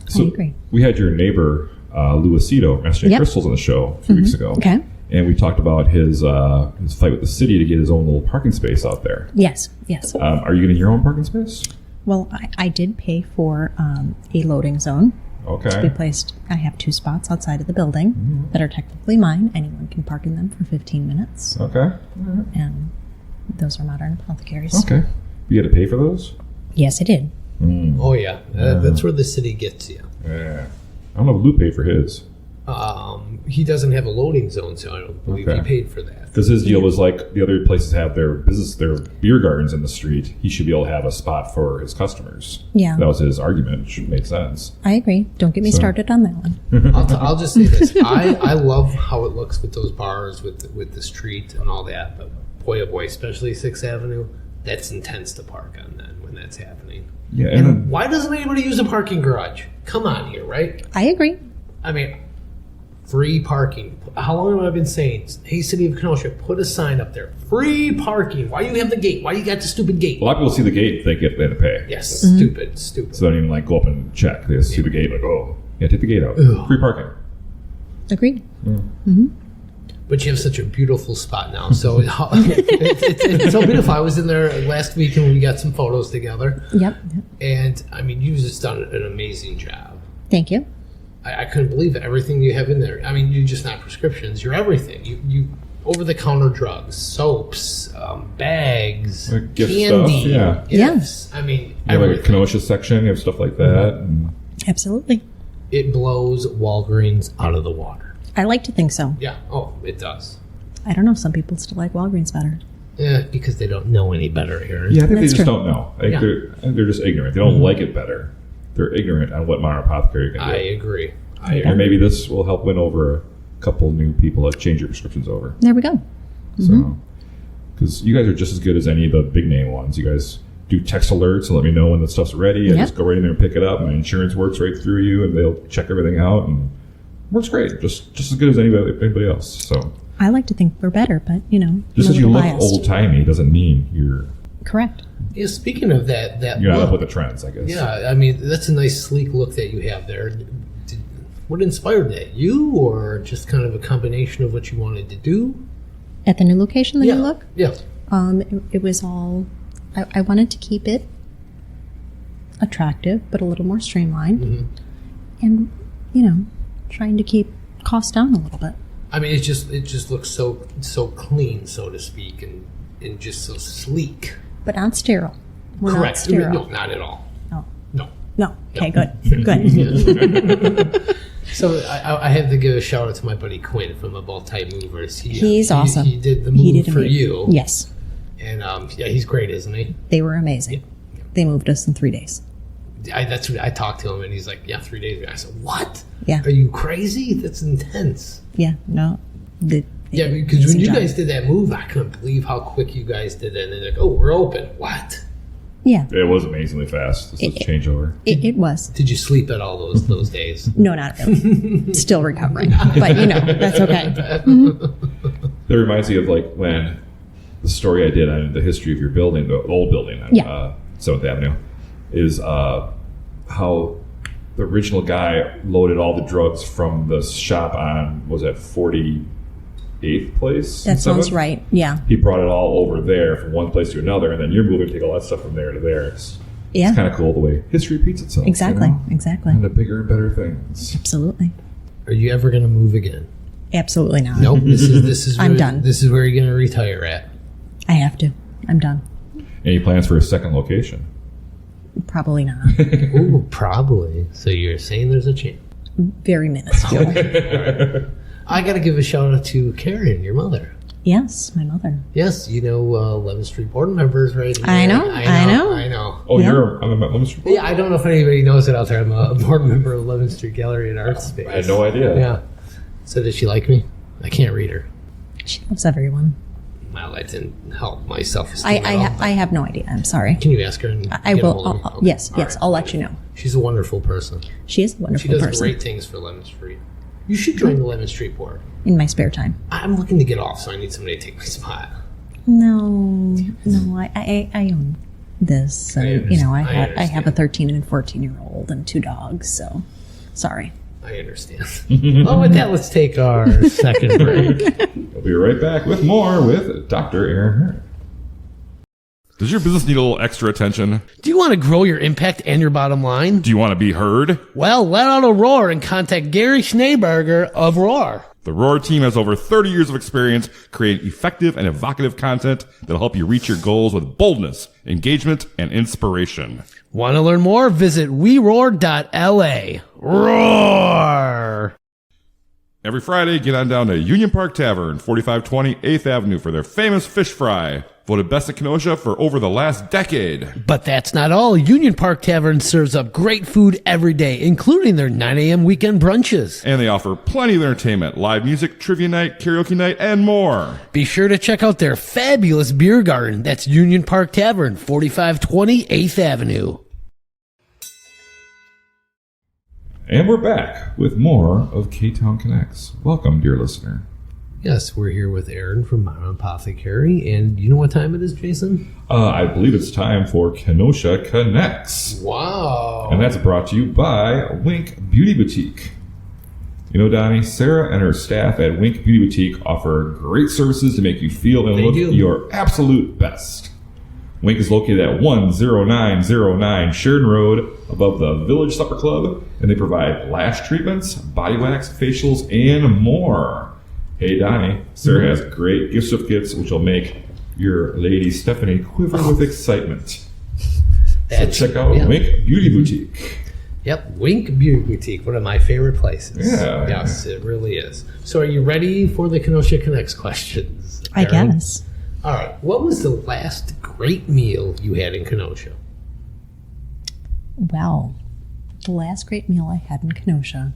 So I agree. We had your neighbor, Luisito, SJ Crystals on the show a few weeks ago. Okay. And we talked about his fight with the city to get his own little parking space out there. Yes. Are you getting your own parking space? Well, I did pay for a loading zone. Okay. To be placed. I have 2 spots outside of the building that are technically mine. Anyone can park in them for 15 minutes. Okay. And those are modern apothecaries. Okay. You had to pay for those? Yes, I did. Oh, yeah. That's where the city gets you. Yeah. I don't know if Lou paid for his. He doesn't have a loading zone, so I don't believe he paid for that. Because his deal was like the other places have their beer gardens in the street. He should be able to have a spot for his customers. Yeah. That was his argument. It should make sense. I agree. Don't get me started on that one. I'll just say this. I love how it looks with those bars, with the street and all that. But boy, oh boy, especially 6th Avenue, that's intense to park on then when that's happening. Yeah. And why doesn't anybody use a parking garage? Come on here, right? I agree. I mean, free parking. How long have I been saying, hey, City of Kenosha, put a sign up there. Free parking. Why do you have the gate? Why you got the stupid gate? A lot of people see the gate and think they have to pay. Yes, stupid. So they don't even go up and check. They just see the gate take the gate out. Ugh. Free parking. Agreed. But you have such a beautiful spot now. So it's so beautiful. I was in there last week and we got some photos together. Yep. And, I mean, you've just done an amazing job. Thank you. I couldn't believe everything you have in there. I mean, you're just not prescriptions. You're everything. You over-the-counter drugs, soaps, bags, gift candy. Stuff, Gifts. I mean, you have like a Kenosha section. You have stuff like that. And Absolutely. It blows Walgreens out of the water. I like to think so. Yeah. Oh, it does. I don't know. Some people still like Walgreens better. Yeah, because they don't know any better, Erin. Yeah, I think That's they just true. don't know. They're just ignorant. They don't like it better. They're ignorant on what modern apothecary can do. I agree. And maybe this will help win over a couple new people that change your prescriptions over. There we go. So, because you guys are just as good as any of the big name ones. You guys do text alerts and let me know when the stuff's ready. I just go right in there and pick it up. My insurance works right through you, and they'll check everything out. And Works great. Just as good as anybody else. So I like to think we're better, but just as you look biased. old timey doesn't mean you're correct. Yeah, speaking of that you're not look, up with the trends, I guess. Yeah, I mean that's a nice sleek look that you have there. What inspired that? You, or just kind of a combination of what you wanted to do? At the new location, the new look? Yeah. It was all, I wanted to keep it attractive, but a little more streamlined. Mm-hmm. And, trying to keep costs down a little bit. I mean, it just looks so clean, so to speak, and just so sleek. But not sterile. We're Correct. not sterile. No, not at all. No. Okay, good. So I have to give a shout out to my buddy Quinn from About Type Movers. He's awesome. He did the move for you. Yes. And he's great, isn't he? They were amazing. Yeah. They moved us in 3 days. That's what I talked to him, and he's like, "Yeah, 3 days." I said, "What? Yeah. Are you crazy? That's intense." Yeah. No. Yeah, because when you guys did that move, I couldn't believe how quick you guys did that. And they're like, "Oh, we're open." What? Yeah. It was amazingly fast. This was a changeover. It was. Did you sleep at all those days? No, not really. Still recovering. But, that's okay. Mm-hmm. That reminds me of when the story I did on the history of your building, the old building on 7th Avenue, is how the original guy loaded all the drugs from the shop on, was that 48th place? That sounds right, yeah. He brought it all over there from one place to another, and then you're moving to take all that stuff from there to there. It's kind of cool the way history repeats itself. Exactly. And the bigger and better things. Absolutely. Are you ever going to move again? Absolutely not. Nope. This is I'm done. This is where you're going to retire at. I have to. I'm done. Any plans for a second location? Probably not. Ooh, probably. So you're saying there's a chance? Very minuscule. I got to give a shout out to Karen, your mother. Yes, my mother. Yes, 11th Street board members, right? I know. Oh, I'm a 11th Street board? Yeah, I don't know if anybody knows it out there. I'm a board member of 11th Street Gallery and Art Space. I had no idea. Yeah. So does she like me? I can't read her. She loves everyone. Well, that didn't help my self-esteem I have no idea. I'm sorry. Can you ask her? And I will. Okay. Yes, right. I'll let you know. She's a wonderful person. She is a wonderful person. She does great things for 11th Street. You should join the 11th Street board. In my spare time. I'm looking to get off, so I need somebody to take my spot. No, I own this. I have a 13 and 14-year-old and 2 dogs, so sorry. I understand. Well, with that, let's take our second break. We'll be right back with more with Dr. Erin Merritt. Does your business need a little extra attention? Do you want to grow your impact and your bottom line? Do you want to be heard? Well, let out a roar and contact Gary Schneeberger of Roar. The Roar team has over 30 years of experience creating effective and evocative content that'll help you reach your goals with boldness, engagement, and inspiration. Want to learn more? Visit weroar.la. Roar! Every Friday, get on down to Union Park Tavern, 4520 8th Avenue for their famous fish fry. Voted best in Kenosha for over the last decade. But that's not all. Union Park Tavern serves up great food every day, including their 9 a.m. weekend brunches. And they offer plenty of entertainment, live music, trivia night, karaoke night, and more. Be sure to check out their fabulous beer garden. That's Union Park Tavern, 4520 8th Avenue. And we're back with more of Ktown Connects. Welcome, dear listener. Yes, we're here with Erin from Apothecary, and you know what time it is, Jason? I believe it's time for Kenosha Connects. Wow. And that's brought to you by Wink Beauty Boutique. You know, Donnie, Sarah and her staff at Wink Beauty Boutique offer great services to make you feel and look your absolute best. Wink is located at 10909 Sheridan Road above the Village Supper Club, and they provide lash treatments, body wax, facials, and more. Hey, Donnie, Sarah has great gift certificates which will make your lady Stephanie quiver with excitement. So check out Wink Beauty Boutique. Yep, Wink Beauty Boutique, one of my favorite places. Yeah. Yes, it really is. So are you ready for the Kenosha Connects questions, I Erin? guess. All right. What was the last great meal you had in Kenosha? Well, the last great meal I had in Kenosha,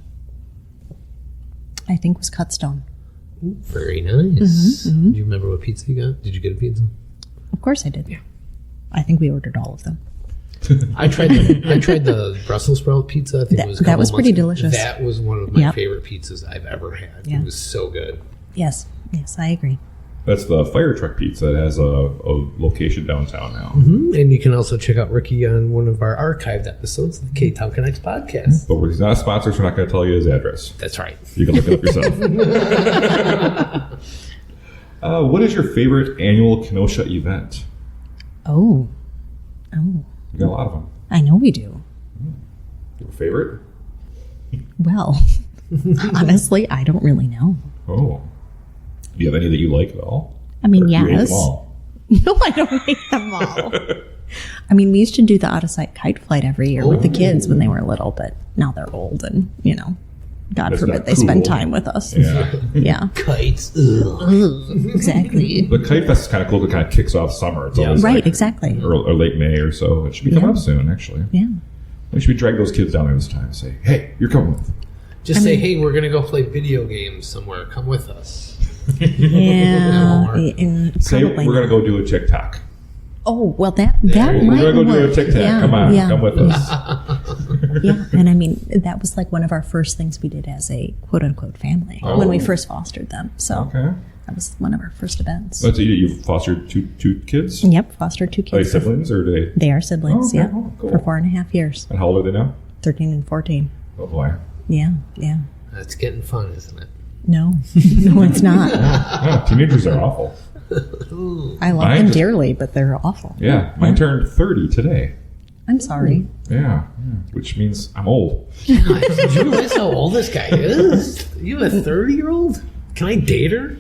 I think, was Ktown. Ooh, very nice. Do you remember what pizza you got? Did you get a pizza? Of course I did. Yeah. I think we ordered all of them. I tried the Brussels sprout pizza. I think it was that was pretty delicious. That was one of my favorite pizzas I've ever had. Yeah. It was so good. Yes, I agree. That's the fire truck pizza. It has a location downtown now. Mm-hmm. And you can also check out Ricky on one of our archived episodes of the Ktown Connects podcast. But he's not a sponsor, so we're not going to tell you his address. That's right. You can look it up yourself. What is your favorite annual Kenosha event? Oh. You got a lot of them. I know we do. Your favorite? Well, honestly, I don't really know. Oh. Do you have any that you like at all? I mean, or yes. Do you hate them all? No, I don't hate them all. I mean, we used to do the out-of-sight kite flight every year with the kids when they were little, but now they're old and, God That's forbid not they cool. spend time with us. Yeah. Yeah. Kites. Exactly. The Kite Fest is kind of cool. It kind of kicks off summer. It's always Right, like exactly. or late May or so. It should be coming up soon, actually. Yeah. We should drag those kids down there this time and say, hey, you're coming with. Just say, hey, we're going to go play video games somewhere. Come with us. Yeah. Say we're going to go do a TikTok. Oh, well, that We're might going to go do a work. TikTok. Yeah, Come on, yeah. come with us. Yeah, and I mean, that was like one of our first things we did as a quote-unquote family when we first fostered them. So Okay. that was one of our first events. So you fostered two kids? Yep, fostered 2 Are they kids. siblings or do they? They are siblings, Oh, okay. yeah, Oh, cool. for 4.5 years, And how old are they now? 13 and 14. Oh, boy. Yeah. That's getting fun, isn't it? No, no, it's not. Yeah, teenagers are awful. I love Mine them just- dearly, but they're awful. Yeah, mine turned 30 today. I'm sorry. Yeah, which means I'm old. Did you realize how old this guy is? You have a 30-year-old? Can I date her?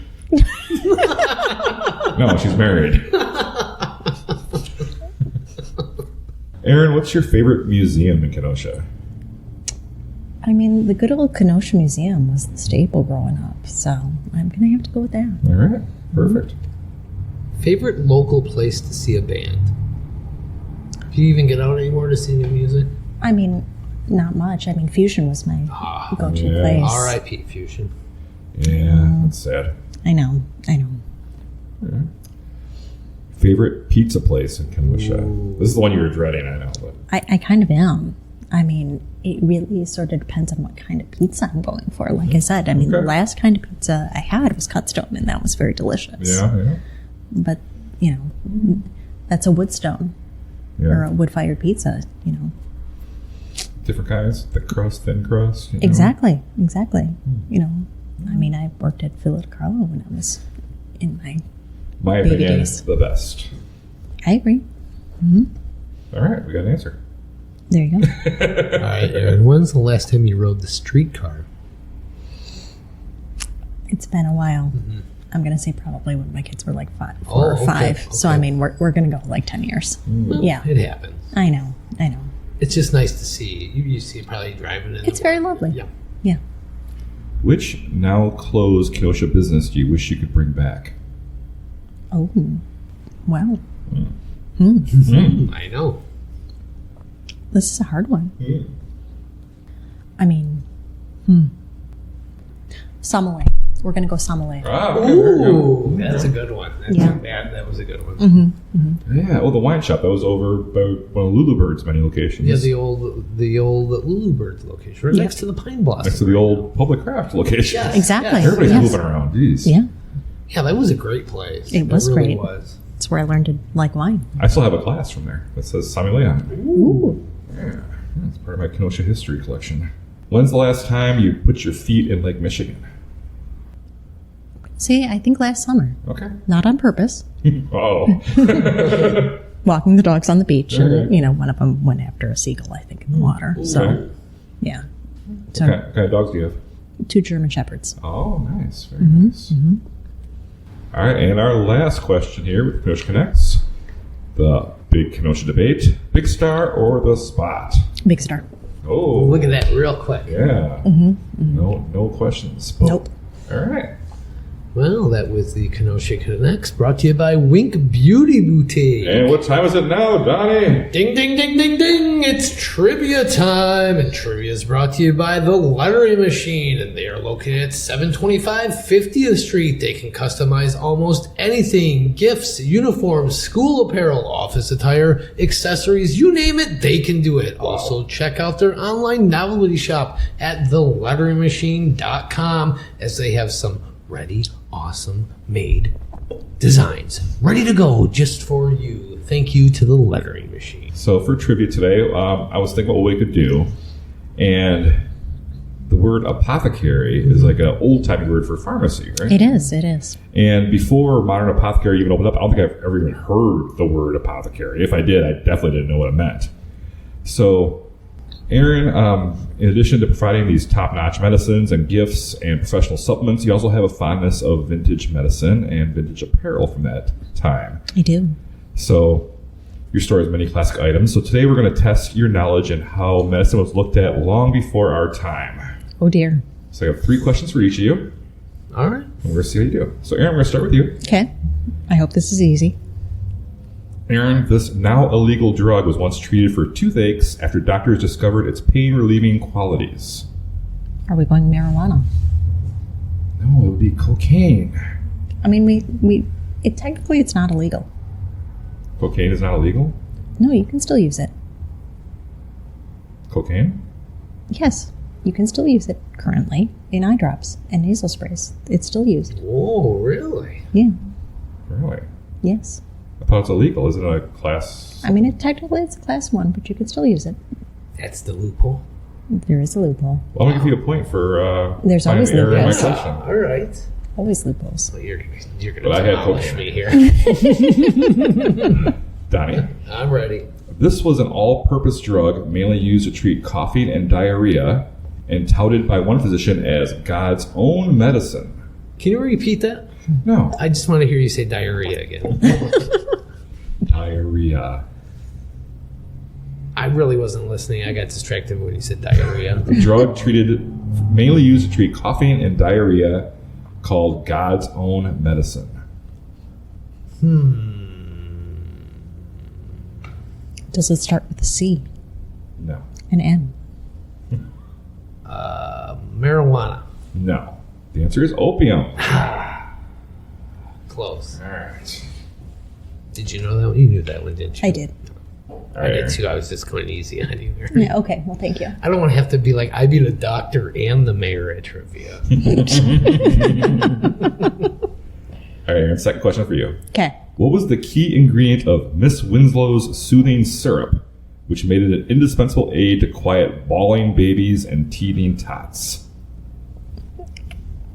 No, she's married. Erin, what's your favorite museum in Kenosha? I mean, the good old Kenosha Museum was the staple growing up, so I'm going to have to go with that. All right, perfect. Favorite local place to see a band? Do you even get out anymore to see new music? I mean, not much. I mean, Fusion was my go-to yeah. place. R.I.P. Fusion. Yeah, that's sad. I know. Favorite pizza place in Kenosha? This is the one you were dreading, I know. But I kind of am. I mean, it really sort of depends on what kind of pizza I'm going for. Like I said, I mean, the last kind of pizza I had was Ktown, and that was very delicious. yeah. But, that's a woodstone or a wood-fired pizza, Different kinds, thick crust, thin crust. Exactly. I mean, I worked at Philip Carlo when I was in My baby opinion, days. the best. I agree. All right, we got an answer. There you go. All right, Erin, when's the last time you rode the streetcar? It's been a while. I'm going to say probably when my kids were like 4 Oh, or okay, 5. So, I okay. mean, we're going to go like 10 years. Yeah. It happens. I know. It's just nice to see. You see it probably driving in. It's very lovely. Yeah. Yeah. Which now closed Kenosha business do you wish you could bring back? Oh, wow. I know. This is a hard one. I mean, Sommelier. We're going to go Sommelier. Ah, okay, very good. Ooh, that's a good one. That was a good one. Yeah, the wine shop that was over by one of Lulu Bird's many locations. Yeah, the old Lulu Bird's location, right next to the Pine Blossom. next to the old Public Craft location. Yes. Exactly. Everybody's Yes. moving around. Jeez. Yeah. Yeah, that was a great place. It was really great. was. It's where I learned to like wine. I still have a glass from there that says Sommelier on it. Ooh. Yeah, it's part of my Kenosha history collection. When's the last time you put your feet in Lake Michigan? See, I think last summer. Okay. Not on purpose. Oh. Walking the dogs on the beach. Okay. And, one of them went after a seagull, I think, in the water. So, Okay. yeah. So, What kind of dogs do you have? 2 German Shepherds. Oh, nice. Very nice. All right, and our last question here with Kenosha Connects. The big Kenosha debate. Big Star or the Spot? Big Star. Oh. Look at that real quick. Yeah. No questions. Nope. All right. Well, that was the Kenosha Connects, brought to you by Wink Beauty Boutique. And what time is it now, Donnie? Ding, ding, ding, ding, ding. It's trivia time, and trivia is brought to you by The Lettering Machine, and they are located at 725 50th Street. They can customize almost anything: gifts, uniforms, school apparel, office attire, accessories, you name it, they can do it. Wow. Also, check out their online novelty shop at theletteringmachine.com, as they have some ready, awesome made designs ready to go just for you. Thank you to the Lettering Machine. So for trivia today, I was thinking about what we could do, and the word apothecary is like an old-timey word for pharmacy, right? It is. And before modern apothecary even opened up, I don't think I've ever even heard the word apothecary. If I did, I definitely didn't know what it meant. So, Erin, in addition to providing these top-notch medicines and gifts and professional supplements, you also have a fondness of vintage medicine and vintage apparel from that time. I do. So your store has many classic items. So today we're going to test your knowledge and how medicine was looked at long before our time. Oh, dear. So I have 3 questions for each of you. All right. And we're going to see how you do. So Erin, we're going to start with you. Okay. I hope this is easy. Erin, this now illegal drug was once treated for toothaches after doctors discovered its pain-relieving qualities. Are we going marijuana? No, it would be cocaine. I mean, technically it's not illegal. Cocaine is not illegal? No, you can still use it. Cocaine? Yes, you can still use it currently in eye drops and nasal sprays. It's still used. Oh, really? Yeah. Really? Yes. I thought it's illegal. Isn't it a class? I mean, technically it's a class 1, but you can still use it. That's the loophole. There is a loophole. Well, I'm going to give you a point for There's always error in my loopholes. question. All right. Always loopholes. Well, you're going to demolish me here. Donnie? I'm ready. This was an all-purpose drug mainly used to treat coughing and diarrhea and touted by one physician as God's own medicine. Can you repeat that? No. I just want to hear you say diarrhea again. Diarrhea. I really wasn't listening. I got distracted when you said diarrhea. The drug mainly used to treat coughing and diarrhea called God's own medicine. Does it start with a C? No. An M? Marijuana. No. The answer is opium. Close. All right. Did you know that one? You knew that one, didn't you? I did. I did too. I was just going easy on you here. Yeah, okay. Well, thank you. I don't want to have to be like, I beat a doctor and the mayor at trivia. All right, Erin, second question for you. Okay. What was the key ingredient of Miss Winslow's soothing syrup, which made it an indispensable aid to quiet bawling babies and teething tots?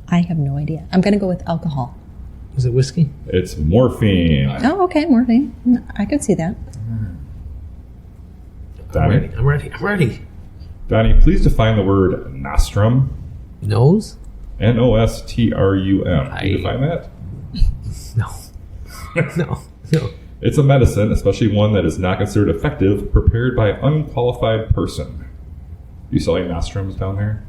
I have no idea. I'm going to go with alcohol. Was it whiskey? It's morphine. Oh, okay. Morphine. I could see that. Donnie? I'm ready. Donnie, please define the word nostrum. Nose? Nostrum. Can you define that? No. No. It's a medicine, especially one that is not considered effective, prepared by an unqualified person. You selling nostrums down there?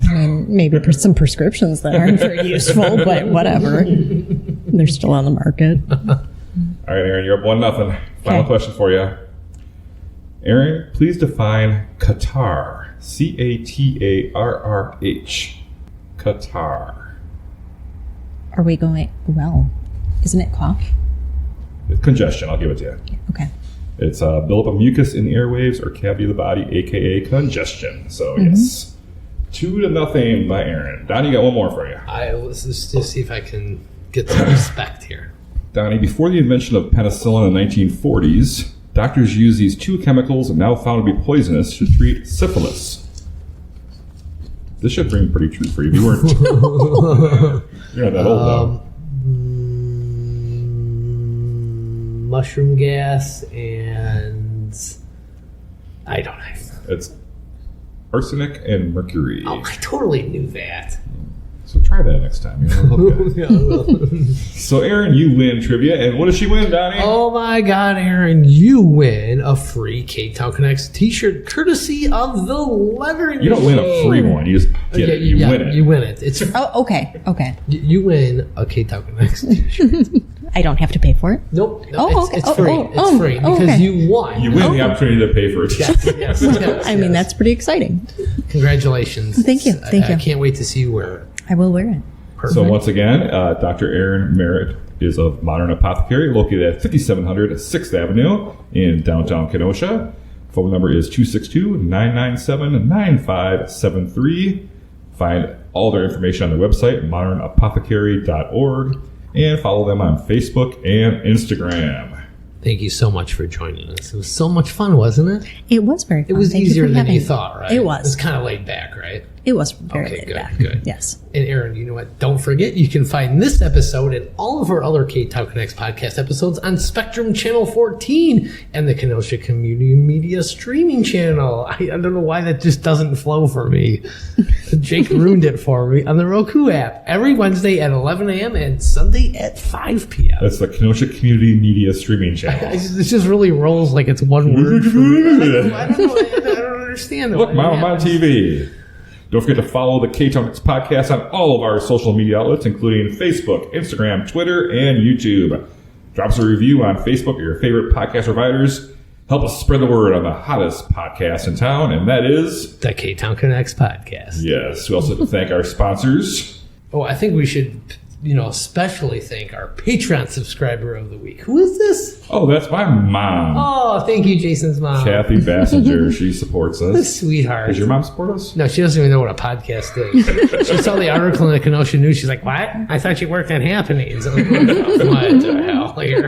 I mean, maybe some prescriptions that aren't very useful, but whatever. They're still on the market. All right, Erin, you're up 1-0. Final question for you. Erin, please define catarrh. Catarrh. Catarrh. Are we going, well, isn't it cough? It's congestion, I'll give it to you. Okay. It's buildup of mucus in the airwaves or cavity of the body, a.k.a. congestion. So, yes. 2-0 by Erin. Donnie, got one more for you. Let's just see if I can get some respect here. Donnie, before the invention of penicillin in the 1940s, doctors used these 2 chemicals now found to be poisonous to treat syphilis. This should ring pretty true for you. You weren't. You're not that old, though. Mushroom gas and I don't know. It's arsenic and mercury. Oh, I totally knew that. So try that next time. So Erin, you win trivia, and what does she win, Donnie? Oh my God, Erin, you win a free Ktown Connects t-shirt courtesy of the Lettering Machine. You don't win a free one. You just get it. You win it. You win it. It's okay. you win a Ktown Connects t-shirt. I don't have to pay for it? Nope. Okay. It's free. It's free because okay. you won. You win the opportunity to pay for it. Yes. I mean, that's pretty exciting. Congratulations. Thank you. Thank you. I can't wait to see you wear it. I will wear it. Perfect. So once again, Dr. Erin Merritt is of Modern Apothecary, located at 5700 6th Avenue in downtown Kenosha. Phone number is 262-997-9573. Find all their information on their website, modernapothecary.org, and follow them on Facebook and Instagram. Thank you so much for joining us. It was so much fun, wasn't it? It was very fun. It was Thank easier you than you me. thought, right? It was. It was kind of laid back, right? It was very Okay, laid good, back. good. Yes. And Erin, you know what? Don't forget, you can find this episode and all of our other Ktown Connects podcast episodes on Spectrum Channel 14 and the Kenosha Community Media streaming channel. I don't know why that just doesn't flow for me. Jake ruined it for me on the Roku app every Wednesday at 11 a.m. and Sunday at 5 p.m. That's the Kenosha Community Media streaming channel. It just really rolls like it's one word for me. I don't know. I don't understand. Look, Mom, I'm on TV. Don't forget to follow the Ktown Connects podcast on all of our social media outlets, including Facebook, Instagram, Twitter, and YouTube. Drop us a review on Facebook or your favorite podcast providers. Help us spread the word on the hottest podcast in town, and that is the Ktown Connects podcast. Yes. We also have to thank our sponsors. Oh, I think we should, especially thank our Patreon subscriber of the week. Who is this? Oh, that's my mom. Oh, thank you, Jason's mom. Kathy Bassinger. She supports us. Sweetheart. Does your mom support us? No, she doesn't even know what a podcast is. She saw the article in the Kenosha News. She's like, what? I thought you worked on Happenings. I'm like, what the hell here?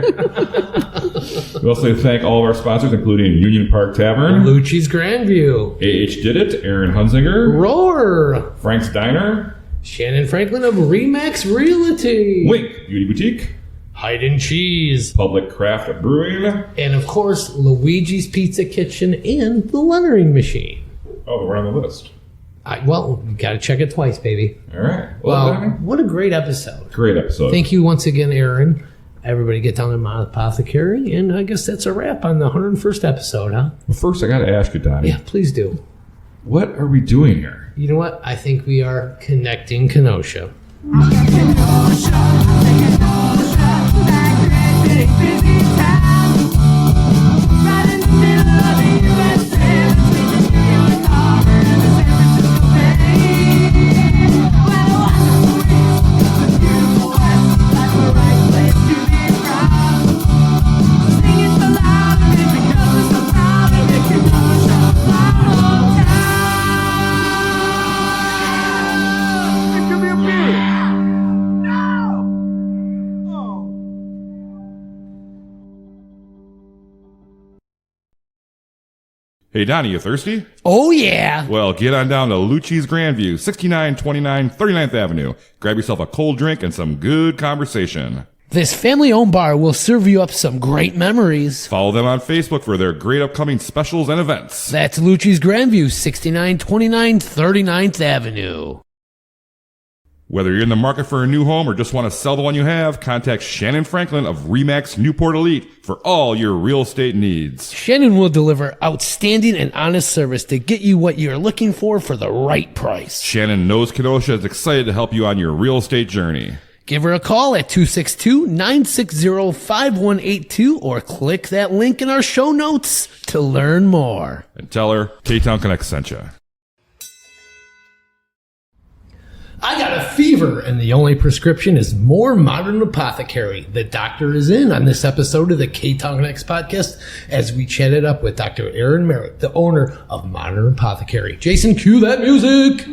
We also thank all of our sponsors, including Union Park Tavern, Lucci's Grandview, A.H. Did It, Aaron Hunzinger, Roar, Frank's Diner, Shannyn Franklin of ReMax Realty, Wink Beauty Boutique, Hide and Cheese, Public Craft Brewing, and of course, Luigi's Pizza Kitchen and the Lettering Machine. Oh, we're on the list. Well, you got to check it twice, baby. All right. Well, Danny. what a great episode. Great episode. Thank you once again, Erin. Everybody get down to my Apothecary, and I guess that's a wrap on the 101st episode, huh? Well, first, I got to ask you, Donnie. Yeah, please do. What are we doing here? You know what? I think we are connecting Kenosha. Hey, Donnie, you thirsty? Oh, yeah. Well, get on down to Lucci's Grandview, 6929 39th Avenue. Grab yourself a cold drink and some good conversation. This family-owned bar will serve you up some great memories. Follow them on Facebook for their great upcoming specials and events. That's Lucci's Grandview, 6929 39th Avenue. Whether you're in the market for a new home or just want to sell the one you have, contact Shannyn Franklin of ReMax Newport Elite for all your real estate needs. Shannyn will deliver outstanding and honest service to get you what you're looking for the right price. Shannyn knows Kenosha is excited to help you on your real estate journey. Give her a call at 262-960-5182 or click that link in our show notes to learn more. And tell her Ktown Connects sent you. I got a fever, and the only prescription is more Modern Apothecary. The doctor is in on this episode of the Ktown Connects podcast as we chatted up with Dr. Erin Merritt, the owner of Modern Apothecary. Jason, cue that music!